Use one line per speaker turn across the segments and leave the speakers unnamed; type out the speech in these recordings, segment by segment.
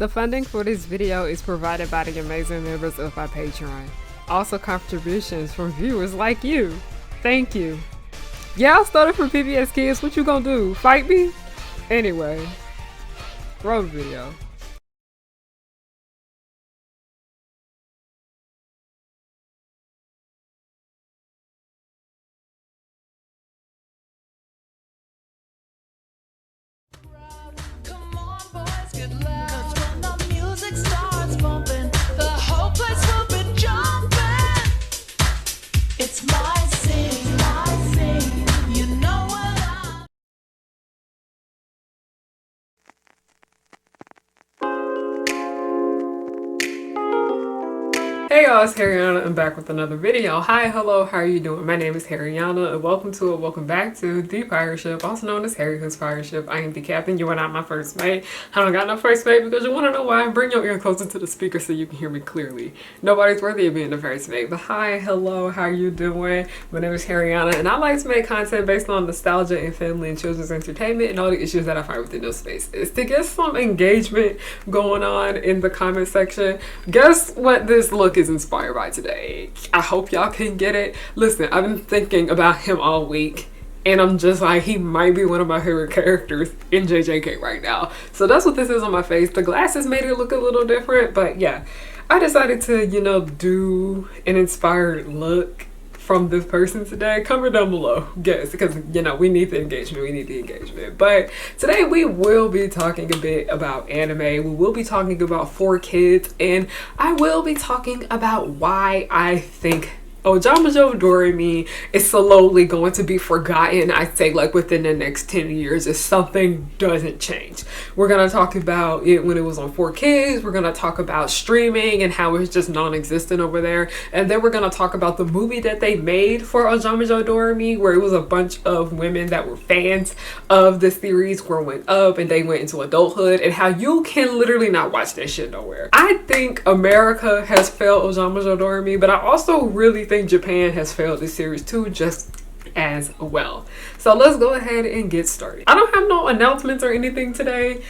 The funding for this video is provided by the amazing members of my Patreon. Also contributions from viewers like you. Thank you. Yeah, I started from PBS Kids. What you gonna do? Fight me? Anyway, roll the video.
Come on, boys, get loud. 'Cause when the music starts bumping, the whole place will be jumping. It's my scene, my scene. You know what I'm.
Hey y'all, it's Harriana. I'm back with another video. Hi, hello, how are you doing? My name is Harriana and welcome back to The Pirate Ship, also known as Harry Hood's Pirate Ship. I am the captain. You are not my first mate. I don't got no first mate because you want to know why. Bring your ear closer to the speaker so you can hear me clearly. Nobody's worthy of being the first mate. But hi, hello, how are you doing? My name is Harriana and I like to make content based on nostalgia and family and children's entertainment and all the issues that I find within those spaces. To get some engagement going on in the comment section, guess what this look is inspired by today? I hope y'all can get it. Listen, I've been thinking about him all week and I'm just like, he might be one of my favorite characters in JJK right now. So that's what this is on my face. The glasses made it look a little different, but yeah, I decided to, do an inspired look from this person today. Comment down below, guess, because we need the engagement. But today we will be talking a bit about anime. We will be talking about 4Kids, and I will be talking about why I think ojamajo doremi is slowly going to be forgotten. I say like within the next 10 years if something doesn't change. We're gonna talk about it when it was on 4Kids. We're gonna talk about streaming and how it's just non-existent over there, and then we're gonna talk about the movie that they made for ojamajo doremi, where it was a bunch of women that were fans of the series growing up and they went into adulthood, and how you can literally not watch that shit nowhere. I think America has failed ojamajo doremi, but I also really think Japan has failed this series too, just as well. So let's go ahead and get started. I don't have no announcements or anything today.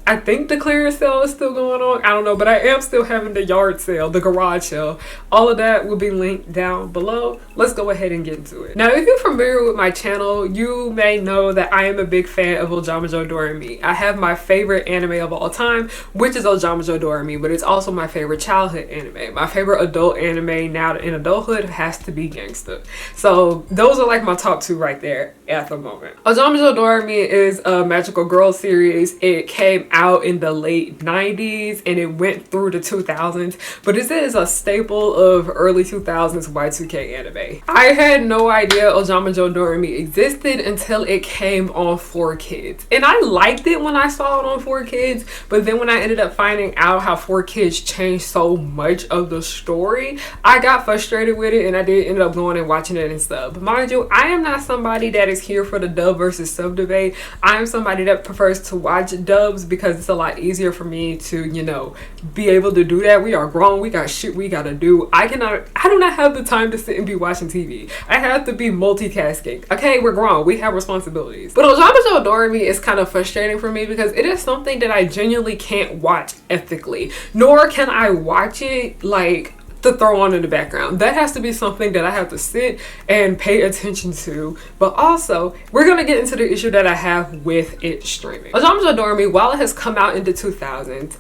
I think the clearance sale is still going on. I don't know, but I am still having the yard sale, the garage sale. All of that will be linked down below. Let's go ahead and get into it. Now, if you're familiar with my channel, you may know that I am a big fan of ojamajo doremi. I have my favorite anime of all time, which is ojamajo doremi, but it's also my favorite childhood anime. My favorite adult anime now in adulthood has to be Gangsta. So those are like my top two right there at the moment. Ojamajo doremi is a magical girl series. It came out in the late 90s and it went through the 2000s, but this is a staple of early 2000s Y2K anime. I had no idea ojamajo doremi existed until it came on 4Kids, and I liked it when I saw it on 4Kids, but then when I ended up finding out how 4Kids changed so much of the story, I got frustrated with it and I did end up going and watching it in sub. Mind you, I am not somebody that is here for the dub versus sub debate. I am somebody that prefers to watch dubs because it's a lot easier for me to, be able to do that. We are grown. We got shit we gotta do. I do not have the time to sit and be watching TV. I have to be multitasking. Okay, we're grown. We have responsibilities. But ojamajo doremi is kind of frustrating for me because it is something that I genuinely can't watch ethically. Nor can I watch it like to throw on in the background. That has to be something that I have to sit and pay attention to. But also, we're gonna get into the issue that I have with it streaming. ojamajo doremi, while it has come out in the 2000s,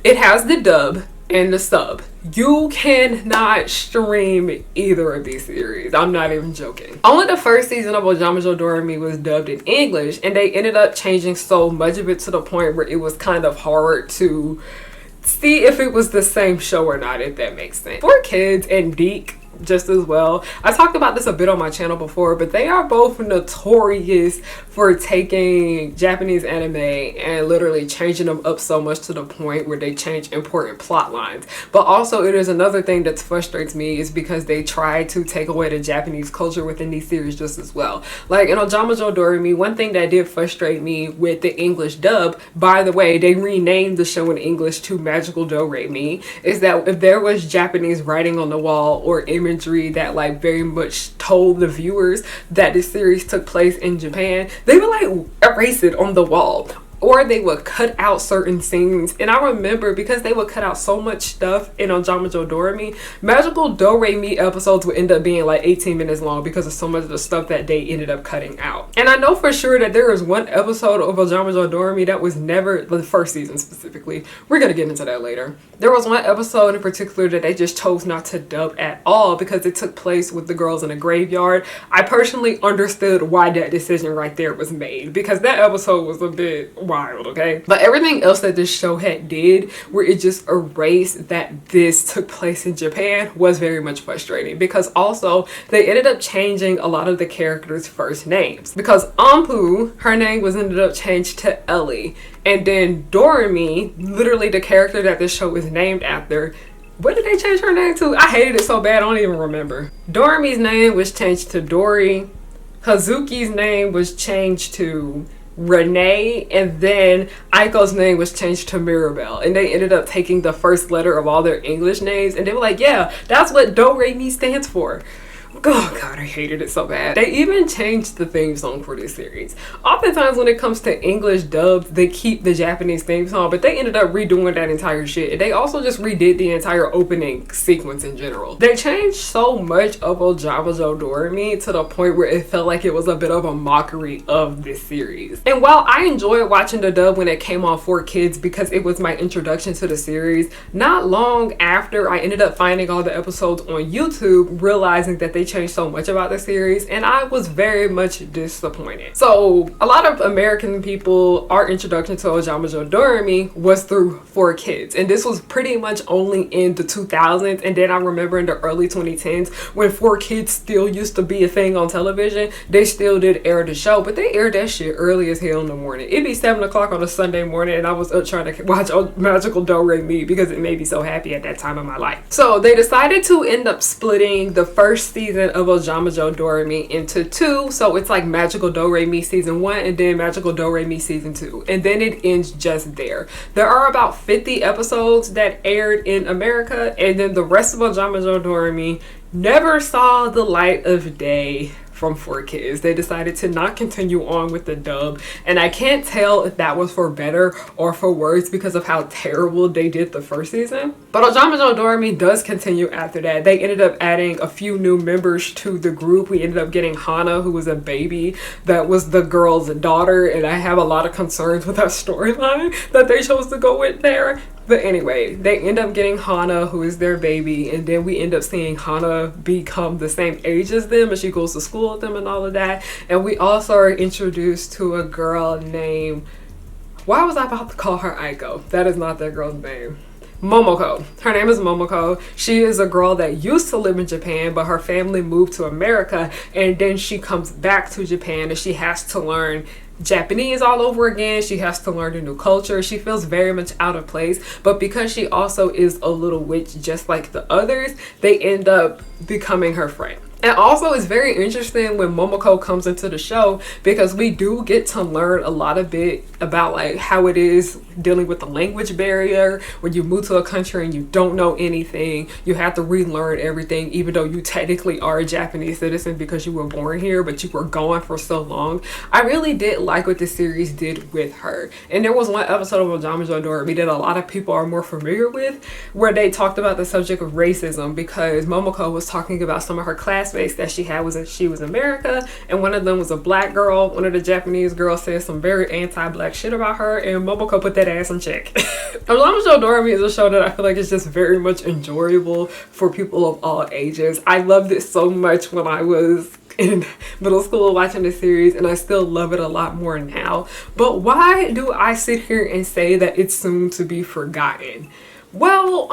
it has the dub and the sub. You cannot stream either of these series. I'm not even joking. Only the first season of ojamajo doremi was dubbed in English, and they ended up changing so much of it to the point where it was kind of hard to see if it was the same show or not, if that makes sense. 4Kids and Deke just as well. I talked about this a bit on my channel before, but they are both notorious for taking Japanese anime and literally changing them up so much to the point where they change important plot lines. But also, it is another thing that frustrates me is because they try to take away the Japanese culture within these series just as well. Like in ojamajo doremi, one thing that did frustrate me with the English dub, by the way, they renamed the show in English to Magical Do-Re-Mi, is that if there was Japanese writing on the wall or imagery that like very much told the viewers that this series took place in Japan, they would like erase it on the wall. or they would cut out certain scenes. And I remember because they would cut out so much stuff in ojamajo doremi, magical doremi episodes would end up being like 18 minutes long because of so much of the stuff that they ended up cutting out. And I know for sure that there was one episode of ojamajo doremi that was never, the first season specifically, we're gonna get into that later. There was one episode in particular that they just chose not to dub at all because it took place with the girls in a graveyard. I personally understood why that decision right there was made because that episode was a bit wild, okay? But everything else that this show had did, where it just erased that this took place in Japan, was very much frustrating because also they ended up changing a lot of the characters' first names. Because Ampu, her name was ended up changed to Ellie. And then Doremi, literally the character that this show is named after, what did they change her name to? I hated it so bad, I don't even remember. Doremi's name was changed to Dori. Hazuki's name was changed to Renee, and then Aiko's name was changed to Mirabelle, and they ended up taking the first letter of all their English names, and they were like, yeah, that's what Do-Re-Mi stands for. Oh god, I hated it so bad. They even changed the theme song for this series. Oftentimes when it comes to English dubs, they keep the Japanese theme song, but they ended up redoing that entire shit. And they also just redid the entire opening sequence in general. They changed so much of ojamajo doremi to the point where it felt like it was a bit of a mockery of this series. And while I enjoyed watching the dub when it came on for kids because it was my introduction to the series, not long after I ended up finding all the episodes on YouTube, realizing that they changed so much about the series, and I was very much disappointed. So a lot of American people, our introduction to ojamajo doremi was through 4Kids, and this was pretty much only in the 2000s. And then I remember in the early 2010s when 4Kids still used to be a thing on television, they still did air the show, but they aired that shit early as hell in the morning. It'd be 7 o'clock on a Sunday morning and I was up trying to watch Magical Do-Re-Mi because it made me so happy at that time of my life. So they decided to end up splitting the first season of ojamajo doremi into 2, so it's like Magical Do-Re-Mi season 1 and then Magical Do-Re-Mi season 2, and then it ends just there. There are about 50 episodes that aired in America, and then the rest of ojamajo doremi never saw the light of day from 4Kids. They decided to not continue on with the dub, and I can't tell if that was for better or for worse because of how terrible they did the first season. But ojamajo doremi does continue after that. They ended up adding a few new members to the group. We ended up getting Hana, who was a baby that was the girl's daughter, and I have a lot of concerns with that storyline that they chose to go with there. But anyway, they end up getting Hana, who is their baby, and then we end up seeing Hana become the same age as them, and she goes to school with them and all of that. And we also are introduced to a girl named, why was I about to call her Aiko? That is not that girl's name. Momoko. Her name is Momoko. She is a girl that used to live in Japan, but her family moved to America, and then she comes back to Japan and she has to learn Japanese all over again. She has to learn a new culture. She feels very much out of place, but because she also is a little witch just like the others, they end up becoming her friend. And also it's very interesting when Momoko comes into the show because we do get to learn a lot of bit about like how it is dealing with the language barrier. When you move to a country and you don't know anything, you have to relearn everything, even though you technically are a Japanese citizen because you were born here, but you were gone for so long. I really did like what the series did with her. And there was one episode of ojamajo doremi that a lot of people are more familiar with, where they talked about the subject of racism because Momoko was talking about some of her classmates that she had was that she was America, and one of them was a black girl. One of the Japanese girls said some very anti-black shit about her, and Momoko put that ass in check. ojamajo doremi is a show that I feel like is just very much enjoyable for people of all ages. I loved it so much when I was in middle school watching the series, and I still love it a lot more now. But why do I sit here and say that it's soon to be forgotten? Well,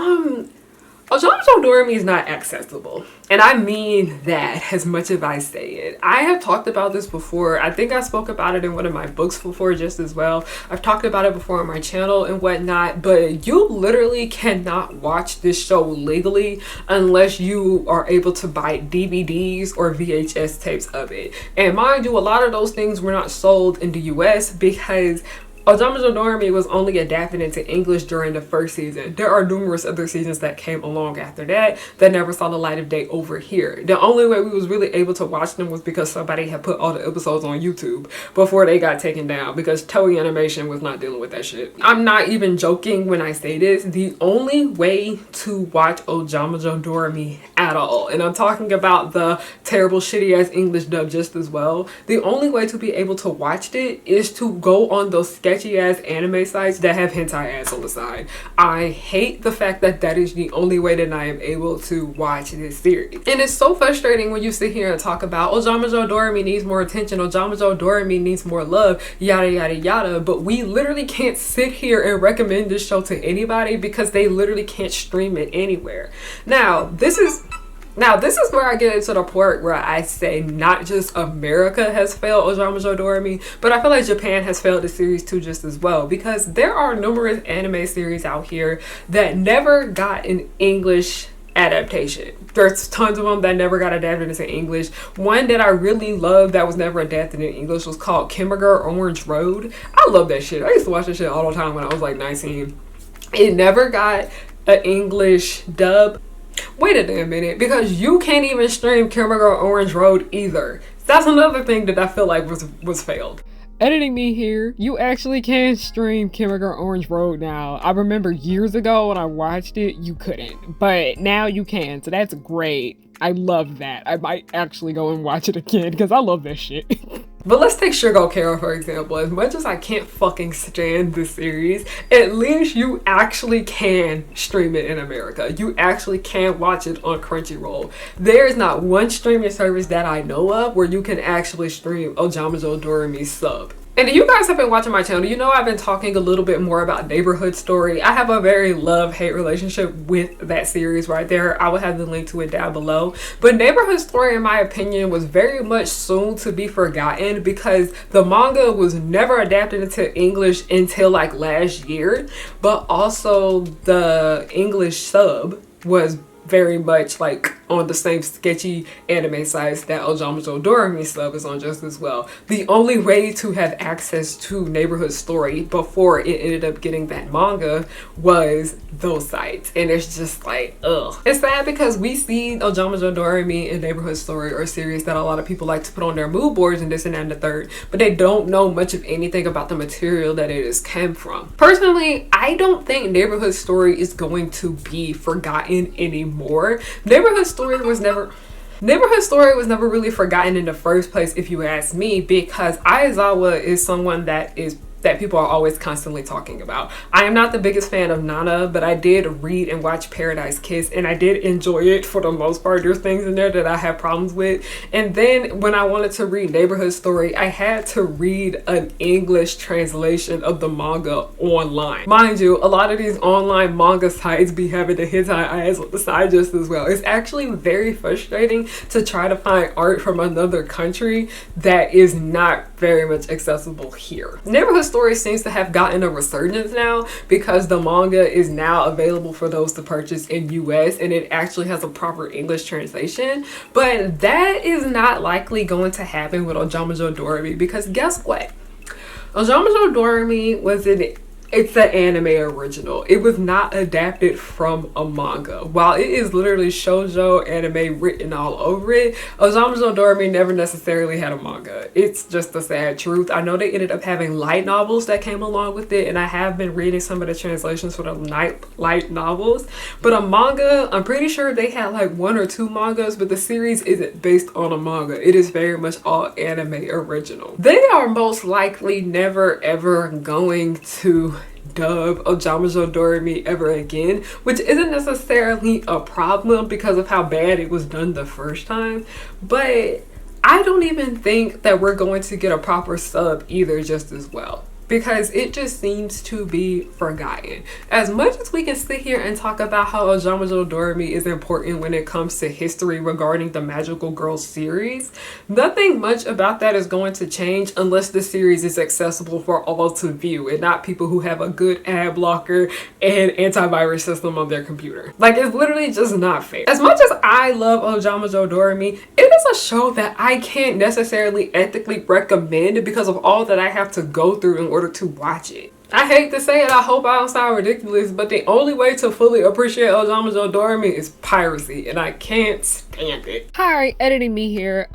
ojamajo doremi is not accessible, and I mean that as much as I say it. I have talked about this before. I think I spoke about it in one of my books before just as well. I've talked about it before on my channel and whatnot, but you literally cannot watch this show legally unless you are able to buy DVDs or VHS tapes of it. And mind you, a lot of those things were not sold in the US because Ojamajo Doremi was only adapted into English during the first season. There are numerous other seasons that came along after that never saw the light of day over here. The only way we was really able to watch them was because somebody had put all the episodes on YouTube before they got taken down, because Toei Animation was not dealing with that shit. I'm not even joking when I say this. The only way to watch Ojamajo Doremi at all, and I'm talking about the terrible shitty ass English dub just as well, the only way to be able to watch it is to go on those sketchy ass anime sites that have hentai ads on the side. I hate the fact that that is the only way that I am able to watch this series. And it's so frustrating when you sit here and talk about Ojamajo Doremi needs more attention, Ojamajo Doremi needs more love, yada yada yada, but we literally can't sit here and recommend this show to anybody because they literally can't stream it anywhere. Now this is where I get into the part where I say not just America has failed Ojamajo Doremi, but I feel like Japan has failed the series too just as well, because there are numerous anime series out here that never got an English adaptation. There's tons of them that never got adapted into English. One that I really loved that was never adapted in English was called Chemical Orange Road. I love that shit. I used to watch that shit all the time when I was like 19. It never got an English dub. Wait a damn minute, because you can't even stream Chemical Orange Road either. That's another thing that I feel like was failed. Editing me here, you actually can stream Chemical Orange Road now. I remember years ago when I watched it, you couldn't, but now you can, so that's great. I love that. I might actually go and watch it again because I love that shit. But let's take Sugar Carol for example. As much as I can't fucking stand this series, at least you actually can stream it in America. You actually can watch it on Crunchyroll. There is not one streaming service that I know of where you can actually stream Ojamajo Doremi sub. And if you guys have been watching my channel, you know I've been talking a little bit more about Neighborhood Story. I have a very love-hate relationship with that series right there. I will have the link to it down below. But Neighborhood Story, in my opinion, was very much soon to be forgotten because the manga was never adapted into English until like last year. But also the English sub was very much like on the same sketchy anime sites that Ojamajo Doremi sub is on just as well. The only way to have access to Neighborhood Story before it ended up getting that manga was those sites. And it's just like, ugh. It's sad because we see Ojamajo Doremi and Neighborhood Story are series that a lot of people like to put on their mood boards and this and that and the third, but they don't know much of anything about the material that it has come from. Personally, I don't think Neighborhood Story is going to be forgotten anymore. Neighborhood Story was never really forgotten in the first place, if you ask me, because Aizawa is someone that people are always constantly talking about. I am not the biggest fan of Nana, but I did read and watch Paradise Kiss and I did enjoy it for the most part. There's things in there that I have problems with. And then when I wanted to read Neighborhood Story, I had to read an English translation of the manga online. Mind you, a lot of these online manga sites be having the hentai eyes on the side just as well. It's actually very frustrating to try to find art from another country that is not very much accessible here. Neighborhood Story seems to have gotten a resurgence now because the manga is now available for those to purchase in US and it actually has a proper English translation, but that is not likely going to happen with Ojamajo Doremi because guess what? Ojamajo Doremi it's an anime original. It was not adapted from a manga. While it is literally shoujo anime written all over it, Ojamajo Doremi never necessarily had a manga. It's just the sad truth. I know they ended up having light novels that came along with it, and I have been reading some of the translations for the light novels. But a manga, I'm pretty sure they had like 1 or 2 mangas, but the series isn't based on a manga. It is very much all anime original. They are most likely never ever going to dub Ojamajo Doremi ever again, which isn't necessarily a problem because of how bad it was done the first time, but I don't even think that we're going to get a proper sub either just as well, because it just seems to be forgotten. As much as we can sit here and talk about how Ojamajo Doremi is important when it comes to history regarding the Magical Girl series, nothing much about that is going to change unless the series is accessible for all to view and not people who have a good ad blocker and antivirus system on their computer. Like, it's literally just not fair. As much as I love Ojamajo Doremi, it is a show that I can't necessarily ethically recommend because of all that I have to go through in order to watch it. I hate to say it, I hope I don't sound ridiculous, but the only way to fully appreciate ojamajo doremi is piracy, and I can't stand it.
Hi, editing me here.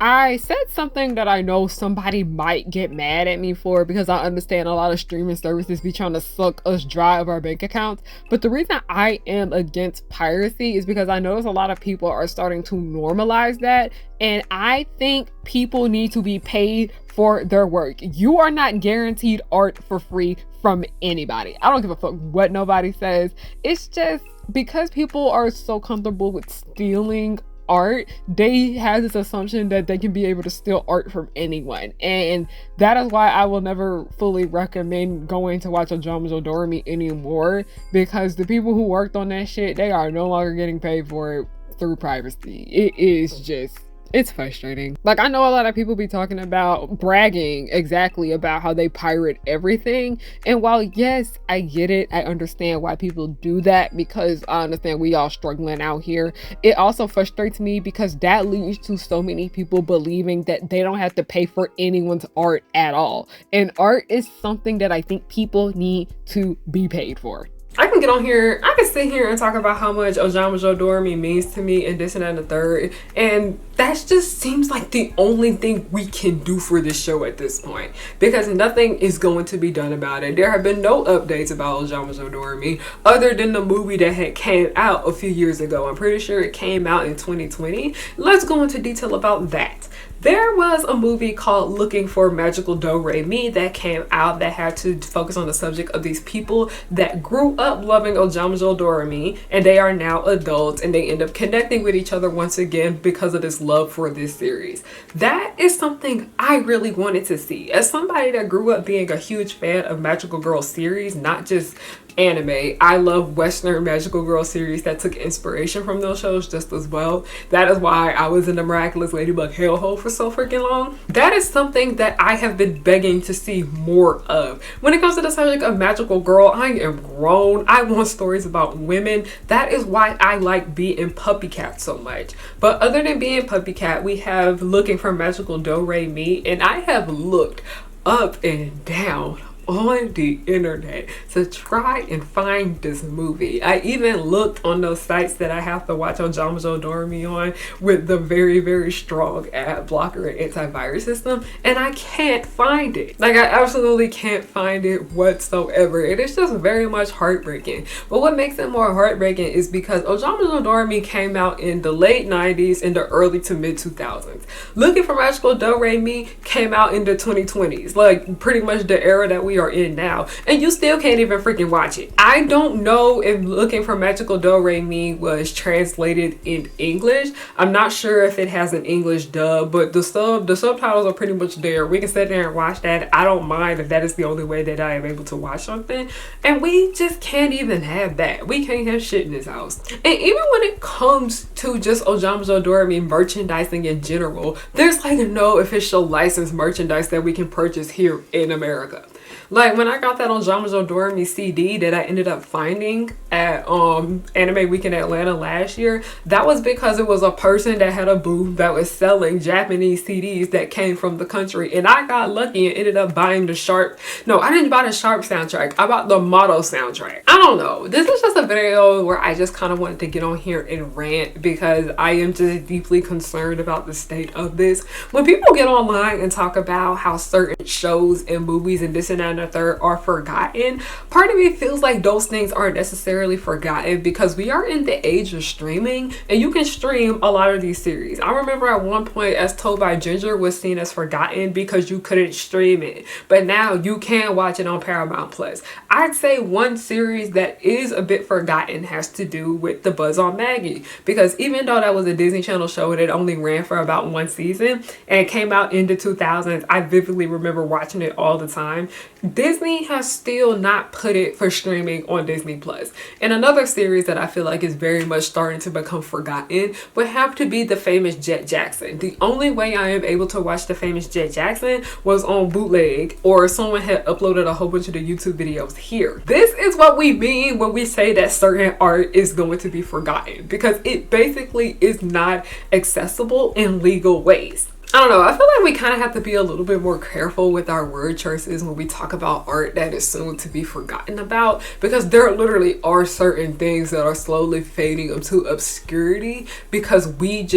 I said something that I know somebody might get mad at me for, because I understand a lot of streaming services be trying to suck us dry of our bank accounts. But the reason I am against piracy is because I notice a lot of people are starting to normalize that. And I think people need to be paid for their work. You are not guaranteed art for free from anybody. I don't give a fuck what nobody says. It's just because people are so comfortable with stealing art, they have this assumption that they can be able to steal art from anyone, and that is why I will never fully recommend going to watch ojamajo doremi anymore, because the people who worked on that shit, they are no longer getting paid for it through privacy. It is just, it's frustrating. Like, I know a lot of people be talking about bragging exactly about how they pirate everything, and while yes, I get it, I understand why people do that, because I understand we all struggling out here. It also frustrates me because that leads to so many people believing that they don't have to pay for anyone's art at all, and art is something that I think people need to be paid for.
I can get on here, I can sit here and talk about how much ojamajo doremi means to me and this and that and the third, and that just seems like the only thing we can do for this show at this point, because nothing is going to be done about it. There have been no updates about ojamajo doremi other than the movie that had came out a few years ago. I'm pretty sure it came out in 2020. Let's go into detail about that. There was a movie called Looking for Magical Doremi that came out that had to focus on the subject of these people that grew up loving ojamajo doremi, and they are now adults, and they end up connecting with each other once again because of this love for this series. That is something I really wanted to see. As somebody that grew up being a huge fan of magical girl series, not just anime, I love Western magical girl series that took inspiration from those shows just as well. That is why I was in the Miraculous Ladybug hellhole for so freaking long. That is something that I have been begging to see more of. When it comes to the subject of magical girl, I am grown. I want stories about women. That is why I like Bee and Puppy Cat so much. But other than Bee and Puppy Cat, we have Looking for Magical Doremi, and I have looked up and down on the internet to try and find this movie. I even looked on those sites that I have to watch ojamajo doremi on with the very, very strong ad blocker and antivirus system, and I can't find it. Like, I absolutely can't find it whatsoever. It is just very much heartbreaking. But what makes it more heartbreaking is because ojamajo doremi came out in the late 90s and the early to mid 2000s. Looking for Magical Doremi came out in the 2020s, like pretty much the era that we are in now, and you still can't even freaking watch it. I don't know if Looking for Magical Doremi was translated in English. I'm not sure if it has an English dub, but the subtitles are pretty much there. We can sit there and watch that. I don't mind if that is the only way that I am able to watch something, and we just can't even have that. We can't have shit in this house. And even when it comes to just ojamajo doremi merchandising in general, there's like no official licensed merchandise that we can purchase here in America. Like, when I got that ojamajo doremi CD that I ended up finding at Anime Week in Atlanta last year, that was because it was a person that had a booth that was selling Japanese CDs that came from the country, and I got lucky and ended up buying the Sharp. No, I didn't buy the Sharp soundtrack. I bought the Motto soundtrack. I don't know. This is just a video where I just kind of wanted to get on here and rant because I am just deeply concerned about the state of this. When people get online and talk about how certain shows and movies and this and that and the third are forgotten, part of me feels like those things aren't necessarily forgotten because we are in the age of streaming, and you can stream a lot of these series. I remember at one point As Told by Ginger was seen as forgotten because you couldn't stream it, but now you can watch it on Paramount Plus. I'd say one series that is a bit forgotten has to do with The Buzz on Maggie, because even though that was a Disney Channel show and it only ran for about one season and it came out in the 2000s, I vividly remember watching it all the time. Disney has still not put it for streaming on Disney Plus. And another series that I feel like is very much starting to become forgotten would have to be The Famous Jet Jackson. The only way I am able to watch The Famous Jet Jackson was on bootleg, or someone had uploaded a whole bunch of the YouTube videos here. This is what we mean when we say that certain art is going to be forgotten, because it basically is not accessible in legal ways. I don't know. I feel like we kind of have to be a little bit more careful with our word choices when we talk about art that is soon to be forgotten about, because there literally are certain things that are slowly fading into obscurity because we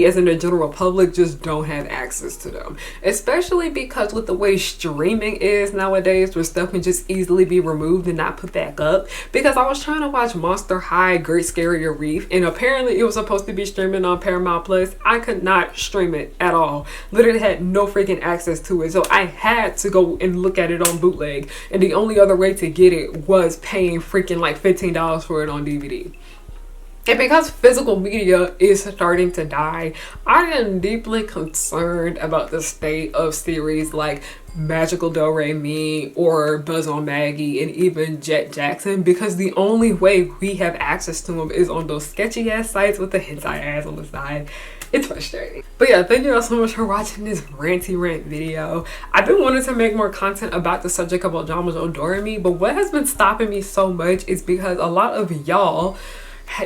as in the general public just don't have access to them, especially because with the way streaming is nowadays, where stuff can just easily be removed and not put back up. Because I was trying to watch Monster High Great Scarier Reef, and apparently it was supposed to be streaming on Paramount Plus. I could not stream it at all, literally had no freaking access to it, so I had to go and look at it on bootleg, and the only other way to get it was paying freaking like $15 for it on DVD. And because physical media is starting to die, I am deeply concerned about the state of series like Magical Doremi or Buzz on Maggie and even Jet Jackson, because the only way we have access to them is on those sketchy ass sites with the hentai ads on the side. It's frustrating. But yeah, thank you all so much for watching this ranty rant video. I've been wanting to make more content about the subject of ojamajo doremi, but what has been stopping me so much is because a lot of y'all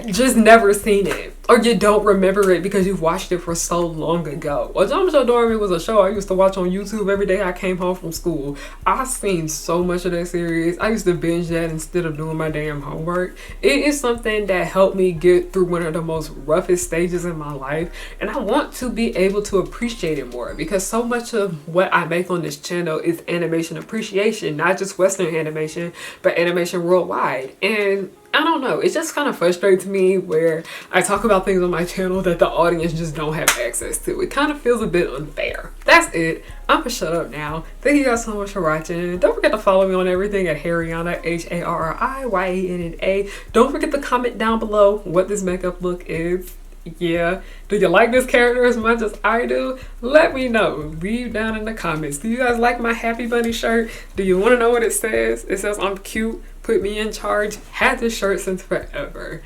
just never seen it, or you don't remember it because you've watched it for so long ago. Ojamajo doremi was a show I used to watch on YouTube every day I came home from school. I've seen so much of that series. I used to binge that instead of doing my damn homework. It is something that helped me get through one of the most roughest stages in my life, and I want to be able to appreciate it more, because so much of what I make on this channel is animation appreciation, not just Western animation, but animation worldwide. And I don't know, it just kind of frustrates me where I talk about things on my channel that the audience just don't have access to. It kind of feels a bit unfair. That's it. I'm gonna shut up now. Thank you guys so much for watching. Don't forget to follow me on everything at Harryana, HARRIYANNA. Don't forget to comment down below what this makeup look is. Yeah, do you like this character as much as I do? Let me know. Leave down in the comments. Do you guys like my Happy Bunny shirt? Do you want to know what it says? It says I'm cute, put me in charge. Had this shirt since forever.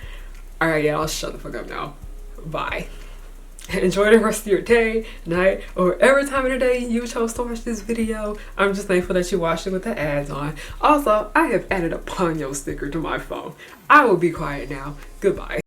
Alright, yeah, I'll shut the fuck up now. Bye. Enjoy the rest of your day, night, or whatever time of the day you chose to watch this video. I'm just thankful that you watched it with the ads on. Also, I have added a Ponyo sticker to my phone. I will be quiet now. Goodbye.